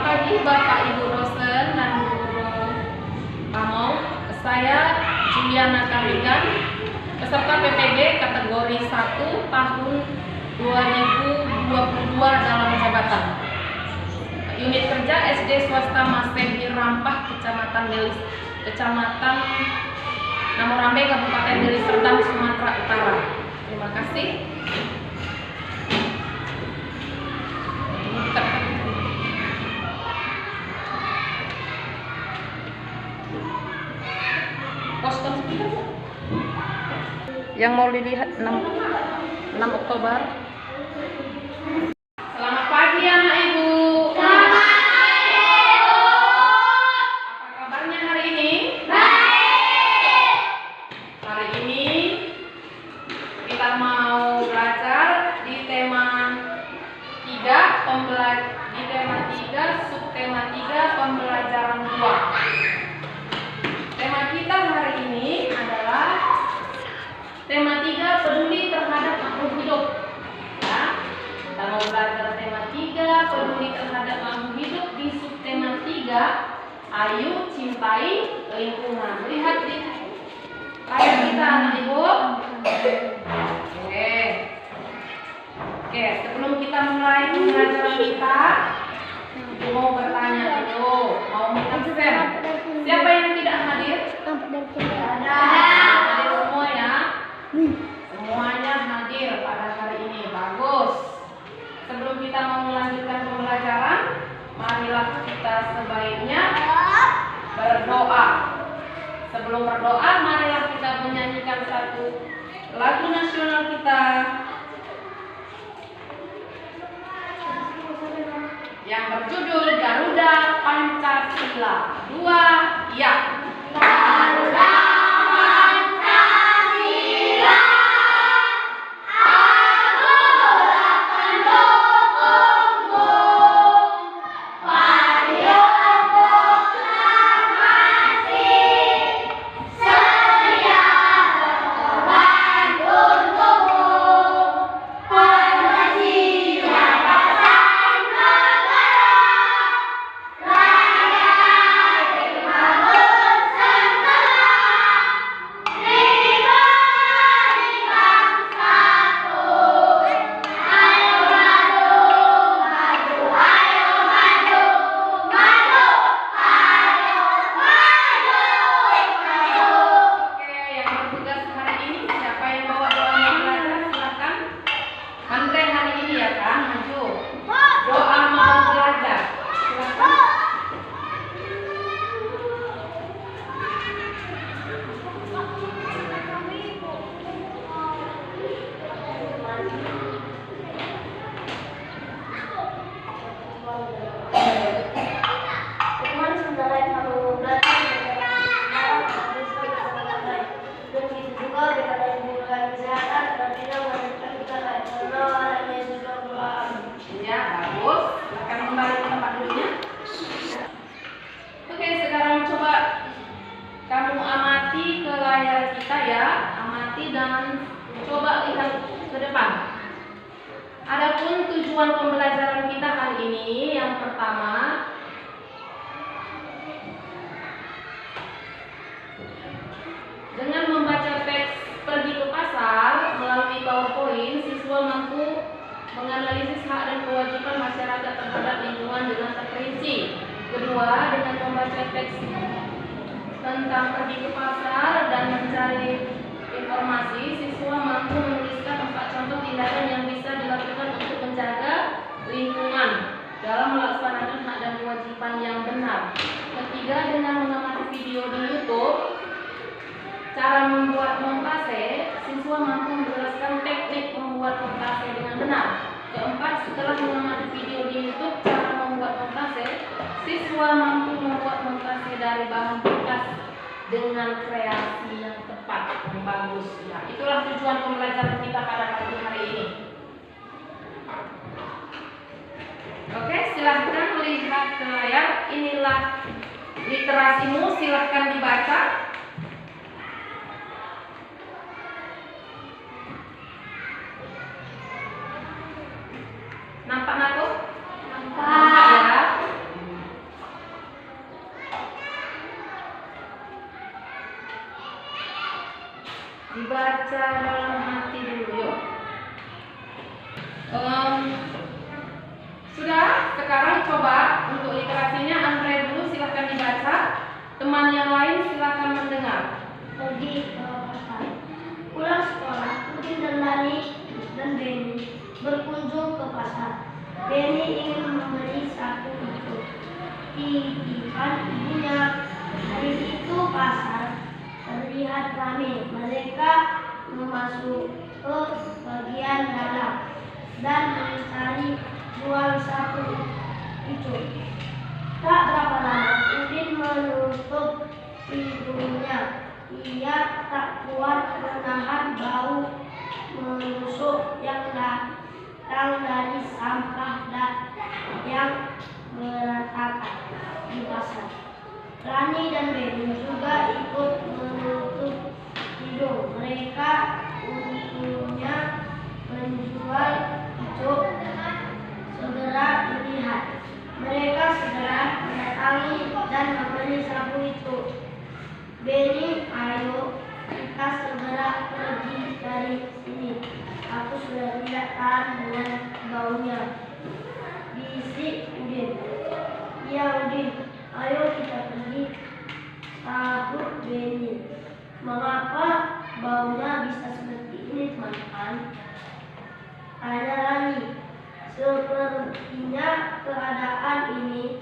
pagi Bapak Ibu Rosen dan Guru Pamau. Saya Juliana Karigan, peserta PPG kategori 1 tahun 2022 dalam jabatan. Unit kerja SD swasta Masehi Rampah, Kecamatan Namorambe, Kabupaten Deli Serdang, Sumatera Utara. Terima kasih. Yang mau dilihat 6 Oktober. Selamat pagi anak ibu. Selamat pagi ibu. Apa kabarnya hari ini? Baik. Hari ini kita mau belajar di tema 3 subtema 3 pembelajaran 2. Tema kita hari ini adalah tema 3 peduli terhadap makhluk hidup. Ya, kita mau belajar tema 3 peduli terhadap makhluk hidup di subtema 3. Ayo cintai lingkungan. Lihat di layar kita anak ibu. Oke, sebelum kita mulai pembelajaran kita, ibu mau bertanya dulu, mau minta absen. Siapa yang tidak hadir? Hadir semua ya. Semuanya hadir pada hari ini. Bagus. Sebelum kita mau melanjutkan pembelajaran, marilah kita sebaiknya berdoa. Sebelum berdoa, marilah kita menyanyikan satu lagu nasional kita yang berjudul Garuda Pancasila. 2, ya. Garuda Pancasila, akulah pendukungmu. Mario proklamasi, setia berkorban untukmu. Pancasila pasan negara, rakyat dibangun segera. Lima satu, ayo maju, maju, ayo maju, maju, ayo maju, maju. Oke, yang bertugas hari ini siapa yang bawa doa mau belajar? Silakan. Andre hari ini ya kan, maju. Doa mau belajar. Silakan. Tuhan sementara yang kamu belajar begitu juga kita dari mulai kesehatan dan tidak melanjutkan kita lain karena orang Yesus berdoa. Ya, bagus. Silakan kembali ke tempat duduknya. Oke, sekarang coba kamu amati ke layar kita ya. Amati dan coba lihat ke depan. Adapun tujuan pembelajaran kita hari ini, yang pertama, dengan membaca teks pergi ke pasar melalui PowerPoint, siswa mampu menganalisis hak dan kewajiban masyarakat terhadap lingkungan dengan terperinci. Kedua, dengan membaca teks tentang pergi ke pasar dan mencari informasi, siswa mampu menuliskan 4 contoh tindakan yang bisa dilakukan untuk menjaga lingkungan dalam melaksanakan hak dan kewajiban yang benar. Ketiga, dengan mengamati video di YouTube cara membuat montase, siswa mampu menjelaskan teknik membuat montase dengan benar. Keempat, setelah mengamati video di YouTube cara membuat montase, siswa mampu membuat montase dari bahan bekas dengan kreasi yang tepat dan bagus. Ya, itulah tujuan pembelajaran kita pada pagi hari ini. Oke, silahkan lihat ke layar. Inilah literasimu, silahkan dibaca. Nampak nggak tuh? Nampak ya. Dibaca dalam hati dulu yuk. Sudah, sekarang coba untuk literasinya Andre dulu silahkan dibaca. Teman yang lain silahkan mendengar. Pergi ke pasar. Pulang sekolah, Udin dan Lani dan Benny berkunjung ke pasar. Benny ingin membeli satu itu. Titipan ibunya. Hari itu pasar terlihat ramai. Mereka masuk ke bagian dalam dan mencari jual satu itu. Tak berapa lama, Udin menutup hidungnya. Ia tak kuat menahan bau menusuk yang datang dari sampah yang berantakan di pasar. Rani dan Benny juga ikut menutup hidung. Mereka untungnya menjual hijau segera terlihat. Mereka segera mendatangi dan membeli sapu itu. Benny, ayo kita segera pergi dari sini. Aku sudah tidak tahan dengan baunya. Bisik Udin. Ya Udin, ayo kita pergi. Sahut Benny. Mengapa baunya bisa seperti ini teman-teman? Tanya Rani. Sepertinya keadaan ini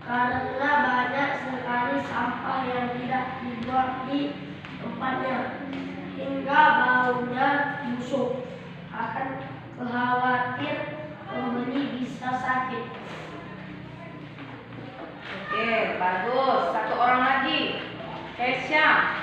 karena banyak sekali sampah yang tidak dibuang di tempatnya hingga baunya busuk. Akan khawatir pembeli bisa sakit. Oke, bagus. Satu orang lagi. Kesha.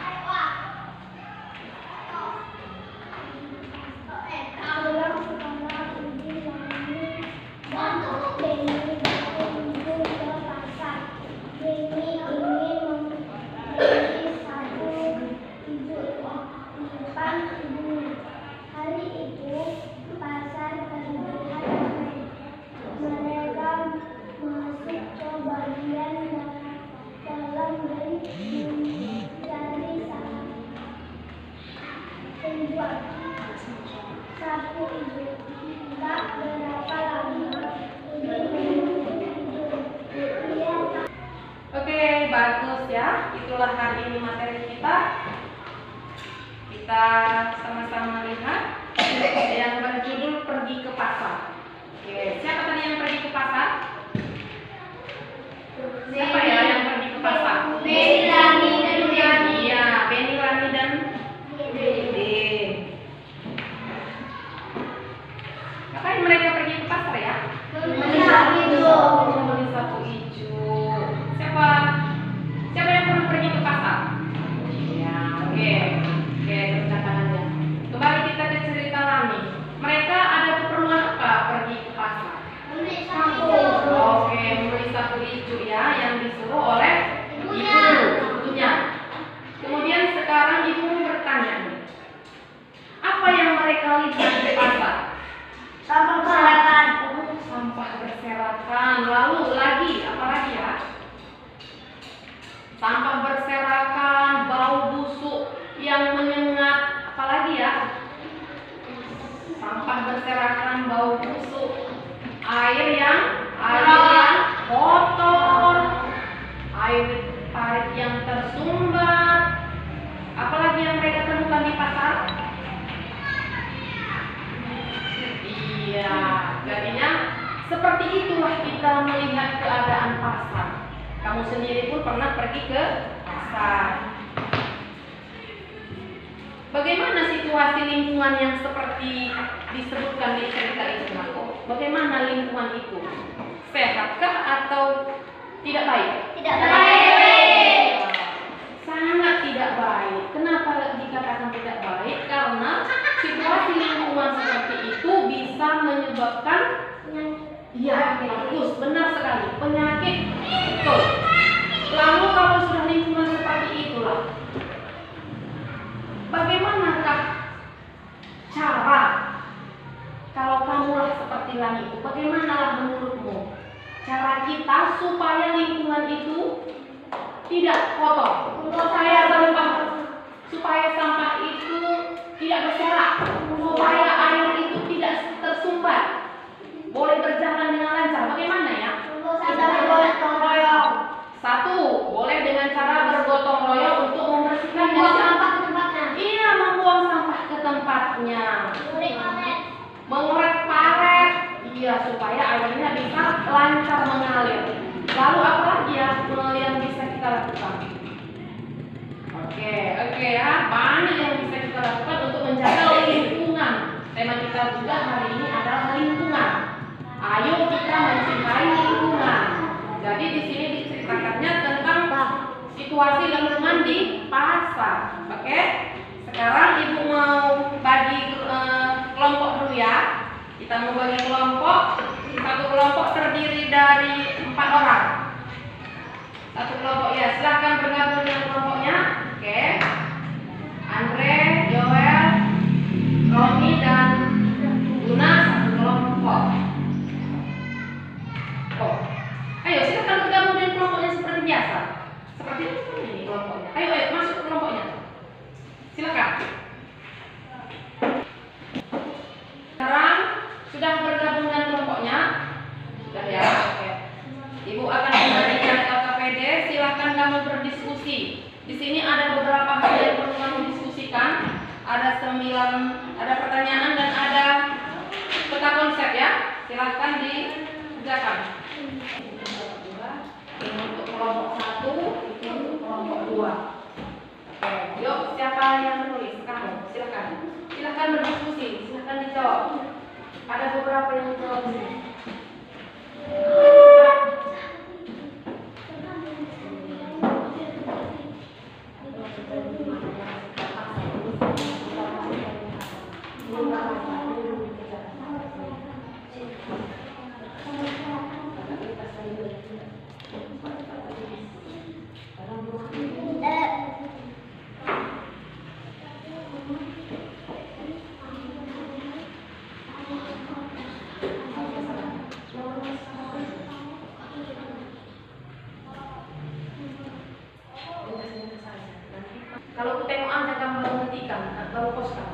Pulang sekolah, Udin, Lani, dan Benny berkunjung ke pasar. Benny ingin membeli satu hijau titipan ibunya. Hari itu pasar terlihat ramai. Mereka masuk ke bagian dalam dan mencari penjual sapu hijau. Tak berapa lama, Udin menutup hidung. Ia tak Oke, bagus ya. Itulah hari ini materi kita. Kita sama-sama lihat yang berjudul pergi ke pasar. Oke, siapa tadi yang pergi ke pasar? Siapa ya yang pergi ke pasar? Benny, Lani, dan Udin. Iya, Benny, Lani, dan Udin. Ngapain mereka pergi ke pasar ya? Membeli sapu hijau. Membeli sapu hijau. Siapa yang pernah pergi ke pasar? Ya, oke, tepuk tangannya. Kembali kita ke cerita Lani. Mereka ada keperluan apa pergi ke pasar? Membeli sapu hijau. Oke, membeli sapu hijau ya, yang disuruh oleh ibunya. Kemudian sekarang ibu bertanya nih, apa yang mereka lihat di pasar? Sampah berserakan. Sampah berserakan. Lalu lagi, apa lagi ya? Sampah berserakan, bau busuk yang menyengat. Apa lagi ya? Sampah berserakan, bau busuk, air yang kotor, air yang tersumbat. Apalagi yang mereka temukan di pasar? Iya, jadinya seperti itulah kita melihat keadaan pasar. Kamu sendiri pun pernah pergi ke pasar. Bagaimana situasi lingkungan yang seperti disebutkan di cerita itu, Marco? Bagaimana lingkungan itu? Sehatkah atau tidak baik? Tidak baik. Sangat tidak baik. Kenapa dikatakan tidak baik? Karena situasi lingkungan seperti itu bisa menyebabkan bagus, benar sekali, penyakit. Betul. Lalu kalau sudah lingkungan seperti itulah, bagaimanakah cara kalau kamulah seperti Lani itu? Bagaimanalah menurutmu cara kita supaya lingkungan itu tidak kotor, supaya sampah itu satunya? Mengoret paret. Iya, supaya airnya bisa lancar mengalir. Lalu apa lagi yang bisa kita lakukan? Oke ya, banyak yang bisa kita lakukan untuk menjaga lingkungan. Tema kita juga hari ini adalah lingkungan. Ayo kita mencintai lingkungan. Jadi di sini diceritakannya tentang situasi lingkungan di pasar. Oke? Sekarang ibu mau bagi kelompok dulu ya. Kita mau bagi kelompok. Satu kelompok terdiri dari 4 orang. Satu kelompok ya. Silahkan bergabung dengan kelompoknya. Oke. Andre, Joel, Romi dan Luna satu kelompok. Oh. Ayo silahkan bergabung dengan kelompoknya seperti biasa. Seperti ini kelompoknya. Ayo masuk ke kelompoknya. Silakan. Sekarang sudah bergabung dengan kelompoknya? Sudah ya. Oke. Ibu akan memberikan LKPD. Silakan kamu berdiskusi. Di sini ada beberapa hal yang perlu kamu diskusikan. Ada 9, ada pertanyaan dan ada peta konsep ya. Silakan dikerjakan. Ini untuk kelompok 1, itu untuk kelompok 2. Oke, yuk siapa yang menulis? Kamu, silakan. Silakan berdiskusi, silakan dijawab. Ada beberapa yang dijawab di sini. Kalau aku tengok Anda kamu menghentikan atau poskan.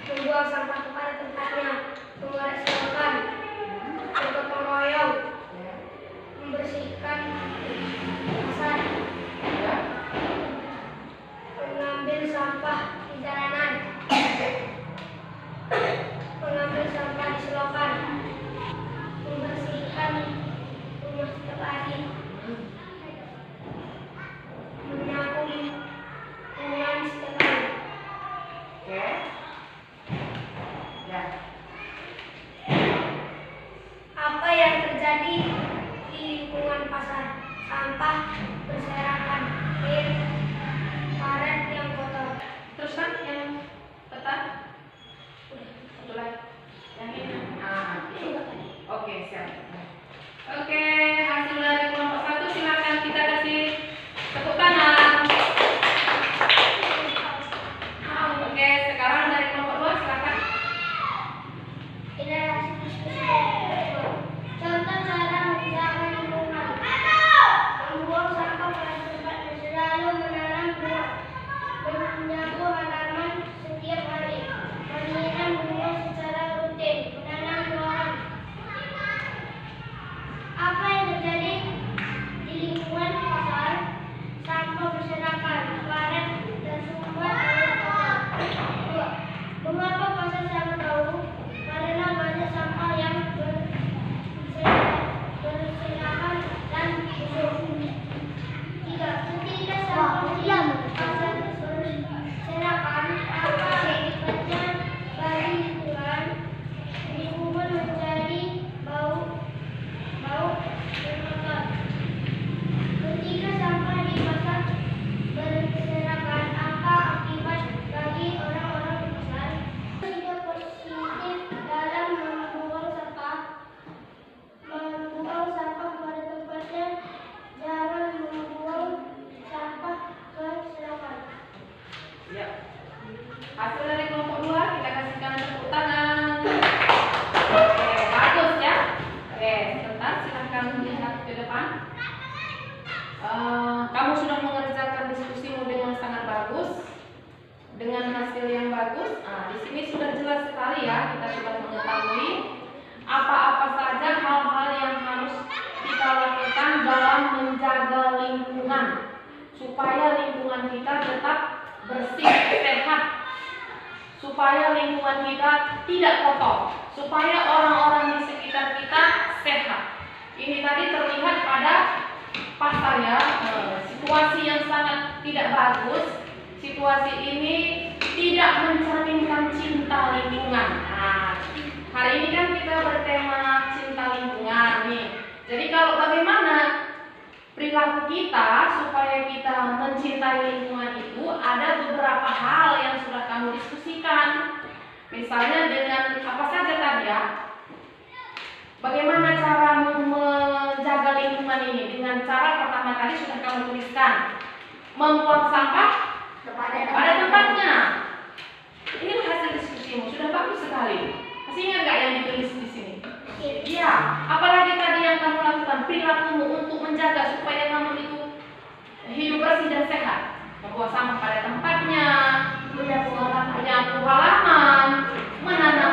Membuang sampah kepada tempatnya, mengolah selokan, bergotong royong, membersihkan pasar, mengambil sampah di jalanan, mengambil sampah di selokan, membersihkan rumah setiap hari, menyapu lingkungan setiap hari. Oke. Ya. terjadi di lingkungan pasar? Sampah berserakan, air, karet yang kotor. Terus kan yang tetap satu lagi yang ini. Oke, siap. Oke, hasil dari kelompok 1 silakan kita kasih tepuk tangan. Oke, sekarang dari kelompok 2 silakan. Ini hasil diskusi. Contoh cara menjaga lingkungan. Membuang sampah pada tempatnya, selalu menanam bunga, menyapu halaman setiap hari, menyiram bunga secara rutin, menanam pohon. Apa yang terjadi di lingkungan pasar? Sampah berserakan, karet, dan sumber air kotor. 2. Mengapa pasar sangat bau? Karena banyak sampah yang berserakan dan busuk. 3. Ketika sampah di pasar berserakan, apa akibatnya bagi lingkungan? Lingkungan menjadi bau dan kotor. Ketika sampah di pasar berserakan, apa akibat bagi orang-orang di pasar? Tidak positif dalam membuang sampah. Membuang sampah pada tempatnya, jangan membuang sampah berserakan. Ya. Hasil dari kelompok 2 kita kasihkan tepuk tangan. Oke, bagus ya. Oke, sebentar silahkan lihat ke depan. Kamu sudah mengerjakan diskusimu dengan sangat bagus, dengan hasil yang bagus. Di sini sudah jelas sekali ya, kita sudah mengetahui apa-apa saja hal-hal yang harus kita lakukan dalam menjaga lingkungan supaya lingkungan kita tetap bersih, sehat, supaya lingkungan kita tidak kotor, supaya orang-orang di sekitar kita sehat. Ini tadi terlihat pada pasar ya, situasi yang sangat tidak bagus. Situasi ini tidak mencerminkan cinta lingkungan. Nah, hari ini kan kita bertema cinta lingkungan nih. Jadi kalau bagaimana perilaku kita supaya kita mencintai lingkungan itu, ada beberapa hal yang sudah kamu diskusikan. Misalnya dengan apa saja tadi ya? Bagaimana cara menjaga lingkungan ini? Dengan cara pertama tadi sudah kamu tuliskan, membuang sampah pada tempatnya. Ini hasil diskusimu, sudah bagus sekali. Masih ingat nggak yang ditulis di sini? Iya. Apalagi tadi yang kamu lakukan, perilakumu untuk menjaga supaya kamu itu hidup bersih dan sehat. Membuang sampah pada tempatnya, menyapu halaman, menanam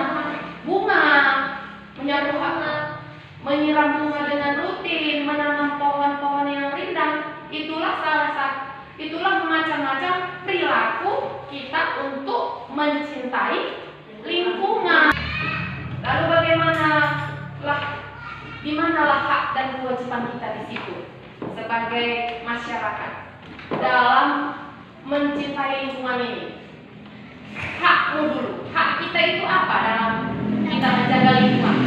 bunga, menyiram bunga dengan rutin, menanam pohon-pohon yang rindang. Itulah macam-macam perilaku kita untuk mencintai lingkungan. Lalu di manalah hak dan kewajiban kita di situ sebagai masyarakat dalam mencintai lingkungan ini? Hakmu dulu. Hak kita itu apa dalam kita menjaga lingkungan?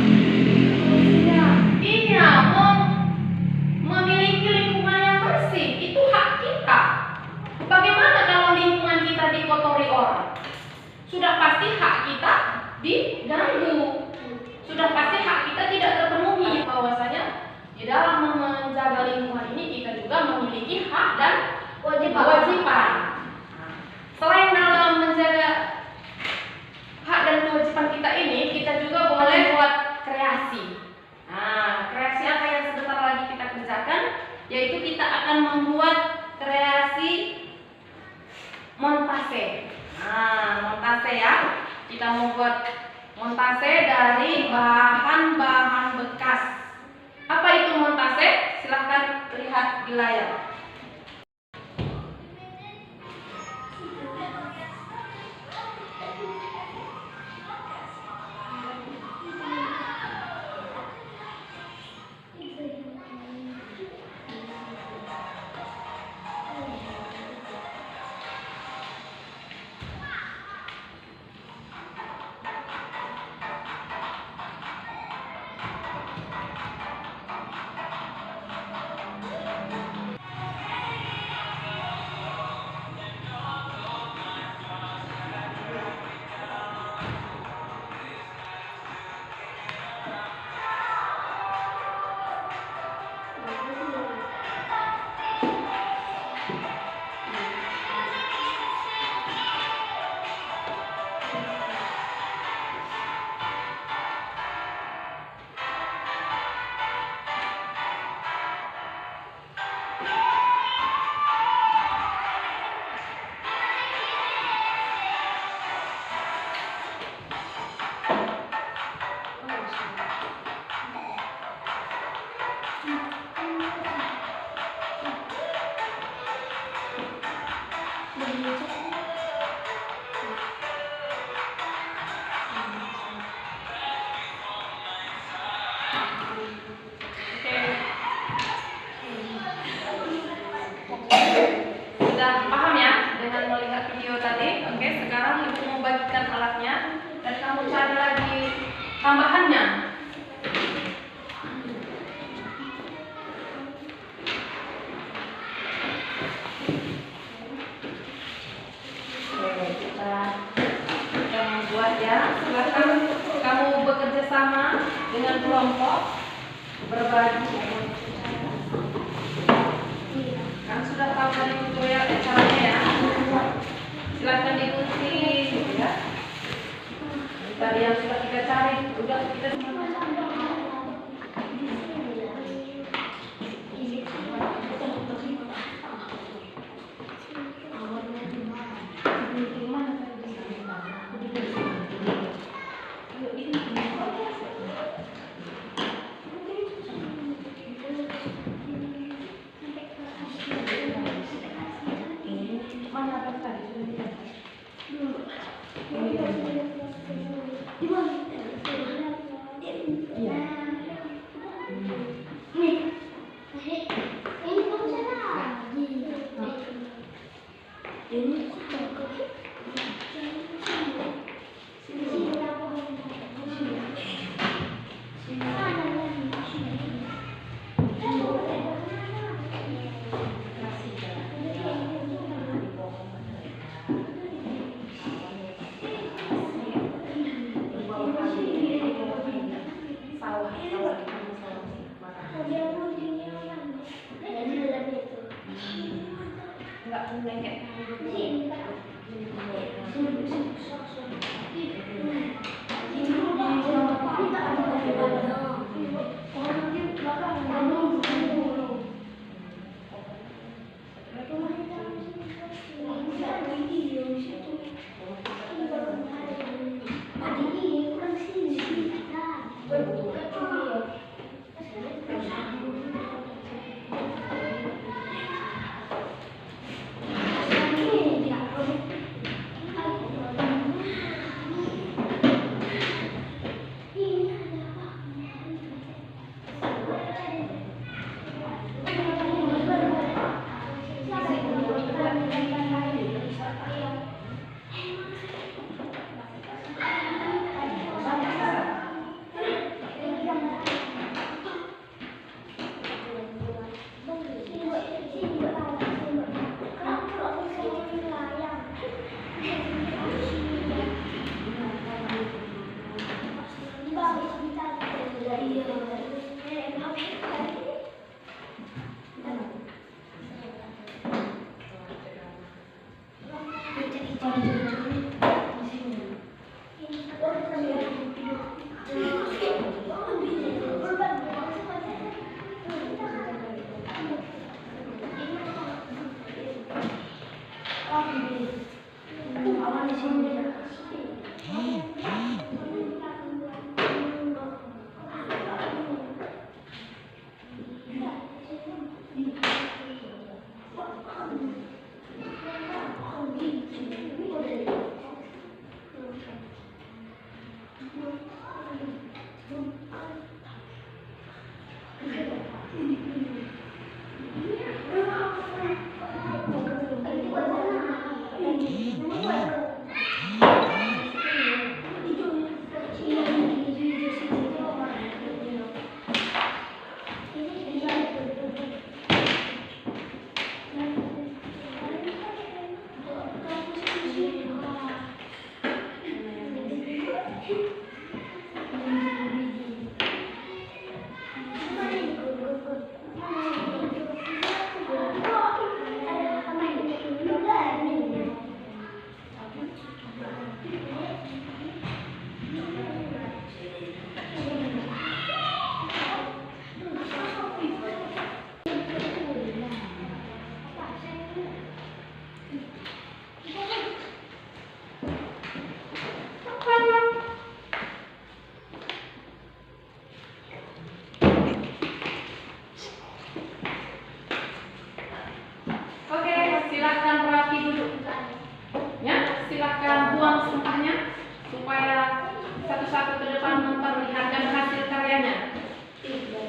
Iya, memiliki lingkungan yang bersih itu hak kita. Bagaimana kalau lingkungan kita dikotori orang? Sudah pasti hak kita diganggu. Sudah pasti hak kita tidak terpenuhi. Bahwasanya di dalam menjaga lingkungan ini kita juga memiliki hak dan kewajiban. Selain dalam menjaga hak dan kewajiban kita ini, kita juga boleh buat kreasi. Nah, kreasi apa yang sebentar lagi kita kerjakan? Yaitu kita akan membuat kreasi montase. Nah, montase ya. Kita membuat montase dari bahan-bahan bekas. Apa itu montase? Silahkan lihat di layar. tambahannya. Kita membuat ya. Silakan kamu bekerja sama dengan kelompok, berbagi. Kan sudah tahu tadi tutorial caranya ya. Silakan diikuti ya. Tadi yang sudah kita cari, udah kita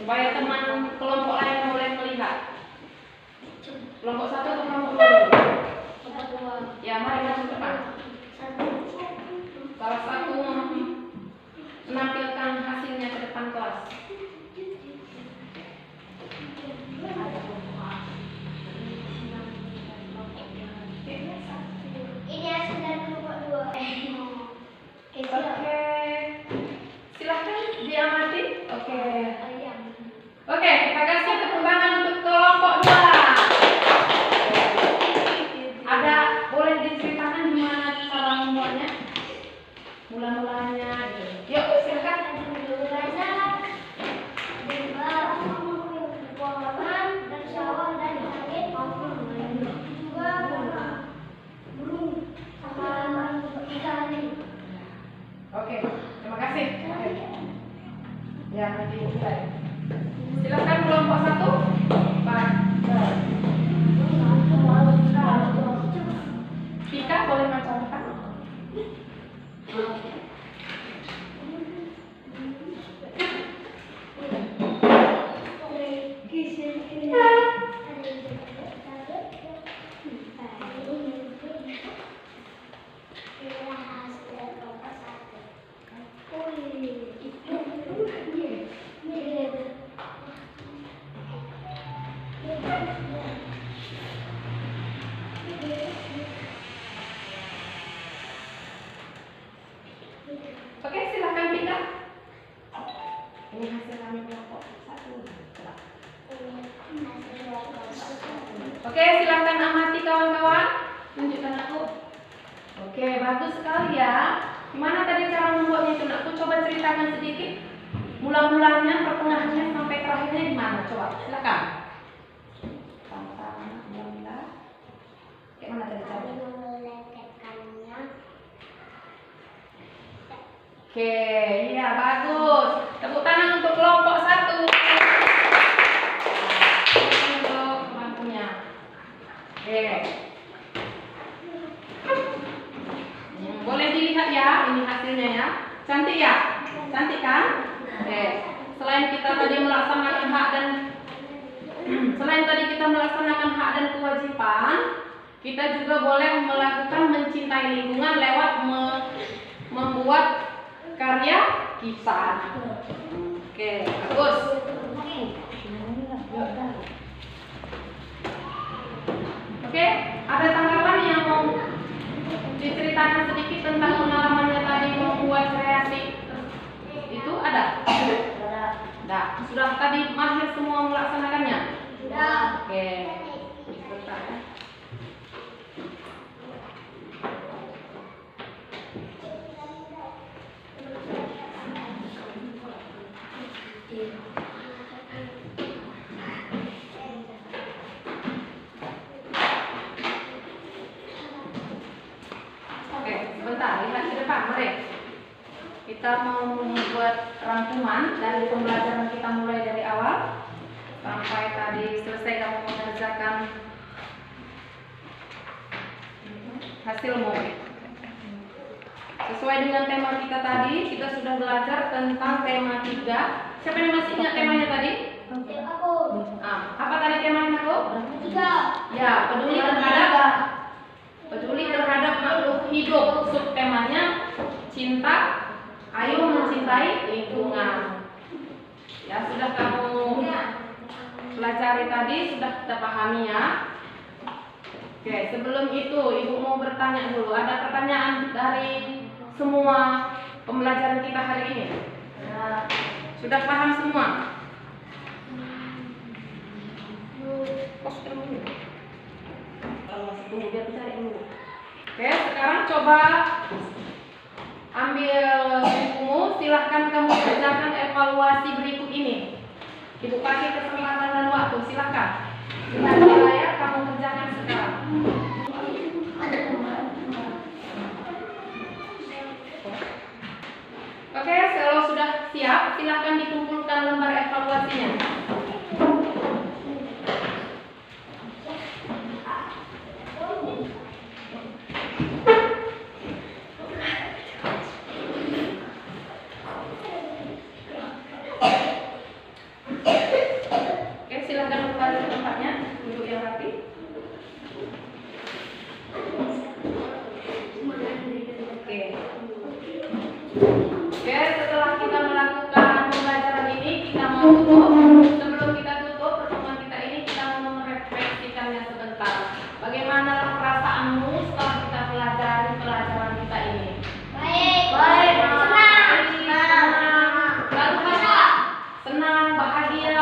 supaya teman kelompok lain boleh melihat. Kelompok satu atau kelompok dua? Ya, mari maju ke depan. Salah satu menampilkan mula-mulanya. Yuk, silakan. Oke, terima kasih. Ya, nanti mulai. Silakan kelompok 1. Tika boleh mencontohkan? Oke, silakan Tika. Ini hasil kami kelompok 1. Oke, silakan amati kawan-kawan. Tunjukkan aku. Oke, bagus sekali ya. Gimana tadi cara membuatnya itu? Aku coba ceritakan sedikit. Mula-mulanya, pertengahannya sampai terakhirnya gimana? Coba, silakan. Mula-mula. Kayak mana tadi caranya? Oke, iya bagus. Tepuk tangan untuk kelompok 1. Untuk pembantunya. Oke. Boleh dilihat ya, ini hasilnya ya. Cantik ya? Cantik kan? Oke. Selain kita tadi melaksanakan hak dan kewajiban, kita juga boleh melakukan mencintai lingkungan lewat membuat karya kita. Oke, bagus. Oke, ada tanggapan yang mau diceritakan sedikit tentang pengalamannya tadi membuat kreasi? Itu ada? Ada. Sudah tadi mahir semua melaksanakannya? Sudah. Oke. Sebentar ya. Oke, sebentar, lihat ke depan, mari. Kita mau membuat rangkuman dari pembelajaran kita mulai dari awal sampai tadi selesai kamu mengerjakan hasilmu. Sesuai dengan tema kita tadi, kita sudah belajar tentang tema 3. Siapa yang masih ingat temanya tadi? Apa tadi temanya aku? 3. Ya, peduli terhadap makhluk hidup. Subtemanya cinta, ayo mencintai lingkungan. Ya, sudah kamu pelajari tadi, sudah kita pahami ya. Oke, sebelum itu Ibu mau bertanya dulu. Ada pertanyaan dari semua pembelajaran kita hari ini? Ya, sudah paham semua? Tunggu, biar cari dulu. Oke, sekarang coba ambil bukumu. Silahkan kamu kerjakan evaluasi berikut ini. Ibu kasih kesempatan dan waktu, silahkan. Lihat di layar, kamu kerjakan sekarang. Oke, kalau sudah siap, silahkan dikumpulkan lembar evaluasinya. Oke, silahkan kembali ke tempatnya, duduk yang rapi. Oke, setelah kita melakukan pembelajaran ini, kita mau tutup. Sebelum kita tutup pertemuan kita ini, kita mau merefleksikannya sebentar. Bagaimana perasaanmu setelah kita pelajari pelajaran kita ini? Baik, senang, bahagia,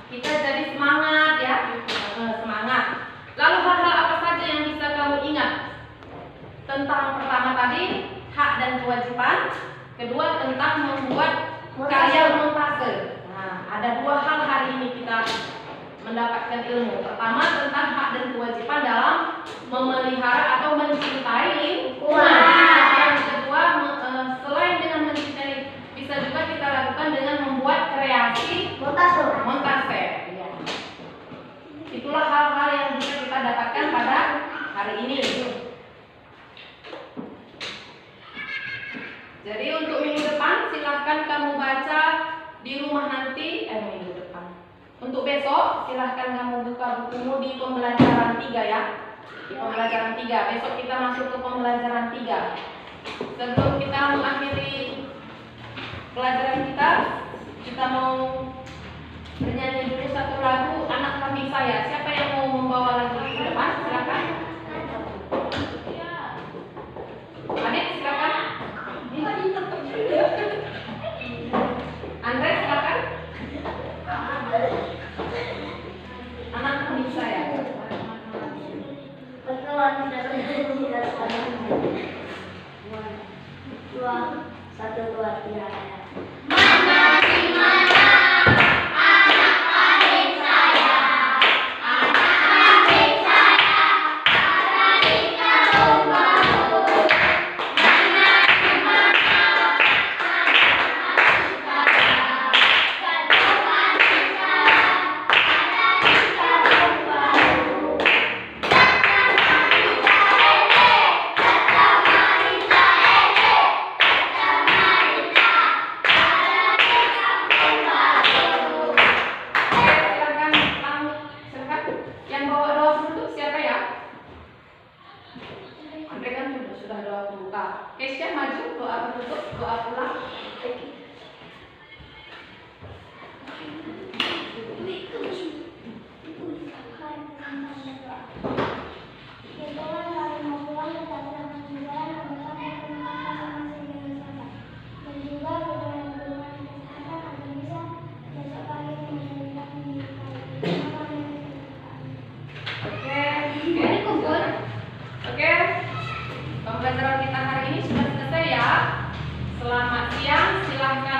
kita jadi semangat ya, semangat. Lalu hal-hal apa saja yang bisa kamu ingat tentang pertama tadi, hak dan kewajiban. Kedua, tentang membuat karya montase. Nah, ada dua hal hari ini kita mendapatkan ilmu. Pertama, tentang hak dan kewajiban dalam memelihara atau mencintai lingkungan. Yang kedua, selain dengan mencintai, bisa juga kita lakukan dengan membuat kreasi montase. Ya. Itulah hal-hal yang bisa kita dapatkan pada hari ini. Jadi untuk minggu depan silahkan kamu baca di rumah nanti. Minggu depan. Untuk besok silahkan kamu buka bukumu di pembelajaran 3 ya. Di pembelajaran 3. Besok kita masuk ke pembelajaran 3. Sebelum kita mengakhiri pelajaran kita mau bernyanyi dulu satu lagu Anak Kami Saya. Siapa yang mau membawa lagu ke depan? Silakan. Adit silakan. Andre silakan. Anak Kami Saya. Satu, dua, tiga. Kesya maju, doa penutup, doa pulang. Oke. Pembelajaran kita hari ini sudah selesai ya. Selamat siang, silahkan